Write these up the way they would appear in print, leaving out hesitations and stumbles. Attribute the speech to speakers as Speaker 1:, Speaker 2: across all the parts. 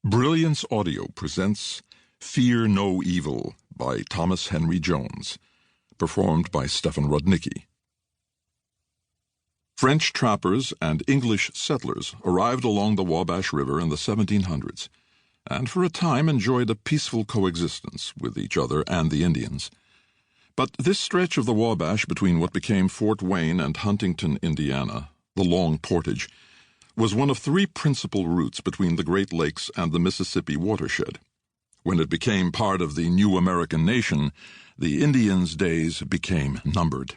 Speaker 1: Brilliance Audio presents Fear No Evil by Thomas Henry Jones, performed by Stefan Rudnicki. French trappers and English settlers arrived along the Wabash River in the 1700s, and for a time enjoyed a peaceful coexistence with each other and the Indians. But this stretch of the Wabash between what became Fort Wayne and Huntington, Indiana, the Long Portage, was one of three principal routes between the Great Lakes and the Mississippi watershed. When it became part of the new American nation, the Indians' days became numbered.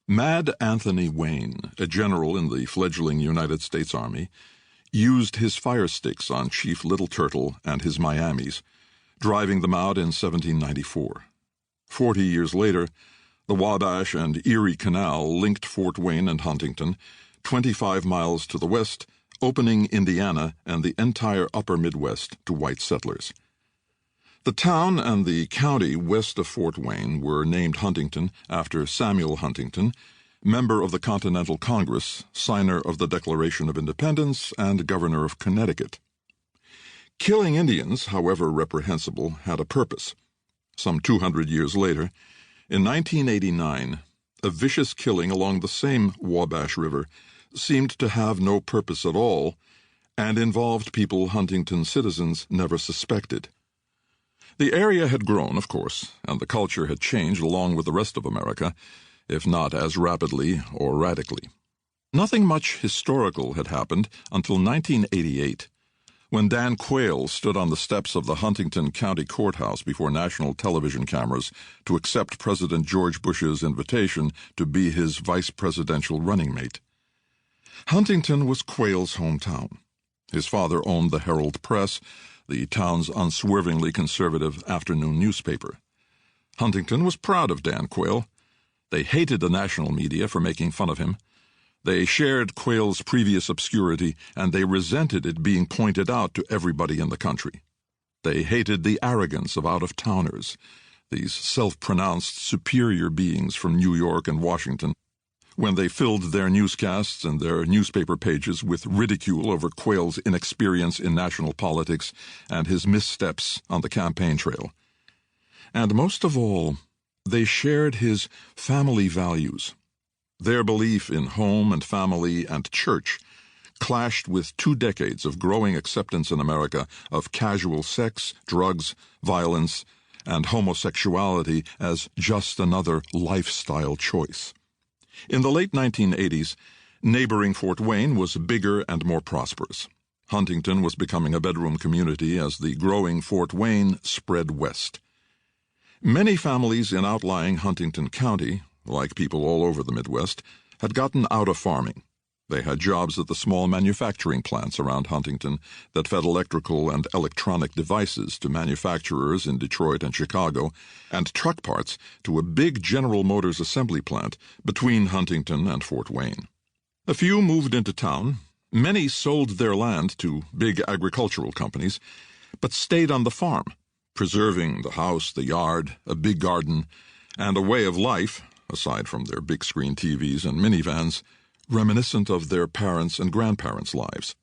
Speaker 1: Mad Anthony Wayne, a general in the fledgling United States Army, used his fire sticks on Chief Little Turtle and his Miamis, driving them out in 1794. 40 years later, the Wabash and Erie Canal linked Fort Wayne and Huntington, 25 miles to the west, opening Indiana and the entire upper Midwest to white settlers. The town and the county west of Fort Wayne were named Huntington after Samuel Huntington, member of the Continental Congress, signer of the Declaration of Independence, and governor of Connecticut. Killing Indians, however reprehensible, had a purpose. Some 200 years later, in 1989, a vicious killing along the same Wabash River seemed to have no purpose at all and involved people Huntington citizens never suspected. The area had grown, of course, and the culture had changed along with the rest of America, if not as rapidly or radically. Nothing much historical had happened until 1988, when Dan Quayle stood on the steps of the Huntington County Courthouse before national television cameras to accept President George Bush's invitation to be his vice presidential running mate. Huntington was Quayle's hometown. His father owned the Herald Press, the town's unswervingly conservative afternoon newspaper. Huntington was proud of Dan Quayle. They hated the national media for making fun of him. They shared Quayle's previous obscurity, and they resented it being pointed out to everybody in the country. They hated the arrogance of out-of-towners, these self-pronounced superior beings from New York and Washington, when they filled their newscasts and their newspaper pages with ridicule over Quayle's inexperience in national politics and his missteps on the campaign trail. And most of all, they shared his family values. Their belief in home and family and church clashed with 2 decades of growing acceptance in America of casual sex, drugs, violence, and homosexuality as just another lifestyle choice. In the late 1980s, neighboring Fort Wayne was bigger and more prosperous. Huntington was becoming a bedroom community as the growing Fort Wayne spread west. Many families in outlying Huntington County, like people all over the Midwest, had gotten out of farming. They had jobs at the small manufacturing plants around Huntington that fed electrical and electronic devices to manufacturers in Detroit and Chicago, and truck parts to a big General Motors assembly plant between Huntington and Fort Wayne. A few moved into town. Many sold their land to big agricultural companies, but stayed on the farm, preserving the house, the yard, a big garden, and a way of life, aside from their big-screen TVs and minivans, reminiscent of their parents' and grandparents' lives.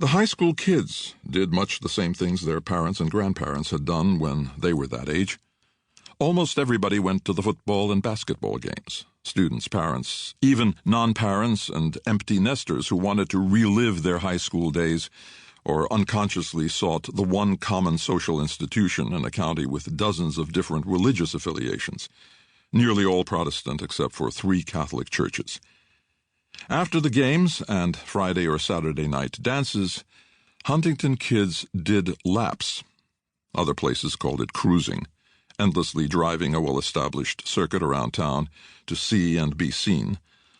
Speaker 1: The high school kids did much the same things their parents and grandparents had done when they were that age. Almost everybody went to the football and basketball games. Students, parents, even non-parents and empty nesters who wanted to relive their high school days or unconsciously sought the one common social institution in a county with dozens of different religious affiliations, nearly all Protestant except for 3 Catholic churches. After the games and Friday or Saturday night dances, Huntington kids did laps. Other places called it cruising, endlessly driving a well-established circuit around town to see and be seen,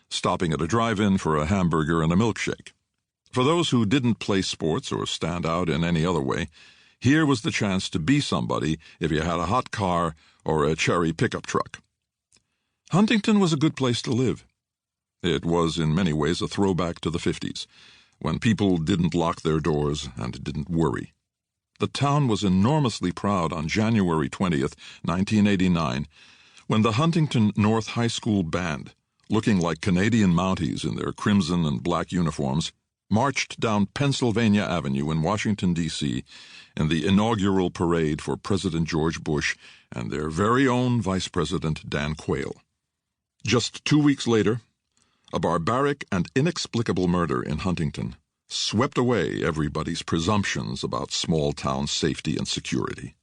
Speaker 1: stopping at a drive-in for a hamburger and a milkshake. For those who didn't play sports or stand out in any other way, here was the chance to be somebody if you had a hot car or a cherry pickup truck. Huntington was a good place to live. It was in many ways a throwback to the 50s, when people didn't lock their doors and didn't worry. The town was enormously proud on January 20th, 1989, when the Huntington North High School Band, looking like Canadian Mounties in their crimson and black uniforms, marched down Pennsylvania Avenue in Washington, D.C., in the inaugural parade for President George Bush and their very own Vice President Dan Quayle. Just 2 weeks later, a barbaric and inexplicable murder in Huntington swept away everybody's presumptions about small-town safety and security.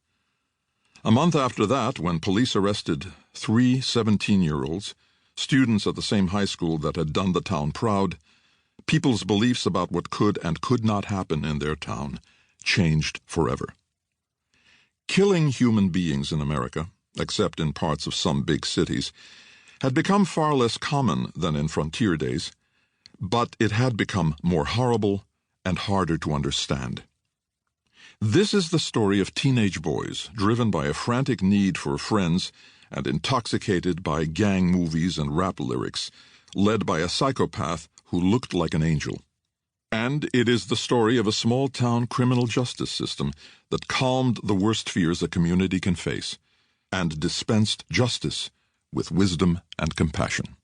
Speaker 1: A month after that, when police arrested 3 17-year-olds, students at the same high school that had done the town proud, people's beliefs about what could and could not happen in their town changed forever. Killing human beings in America, except in parts of some big cities, had become far less common than in frontier days, but it had become more horrible and harder to understand. This is the story of teenage boys driven by a frantic need for friends and intoxicated by gang movies and rap lyrics, led by a psychopath who looked like an angel. And it is the story of a small-town criminal justice system that calmed the worst fears a community can face and dispensed justice with wisdom and compassion.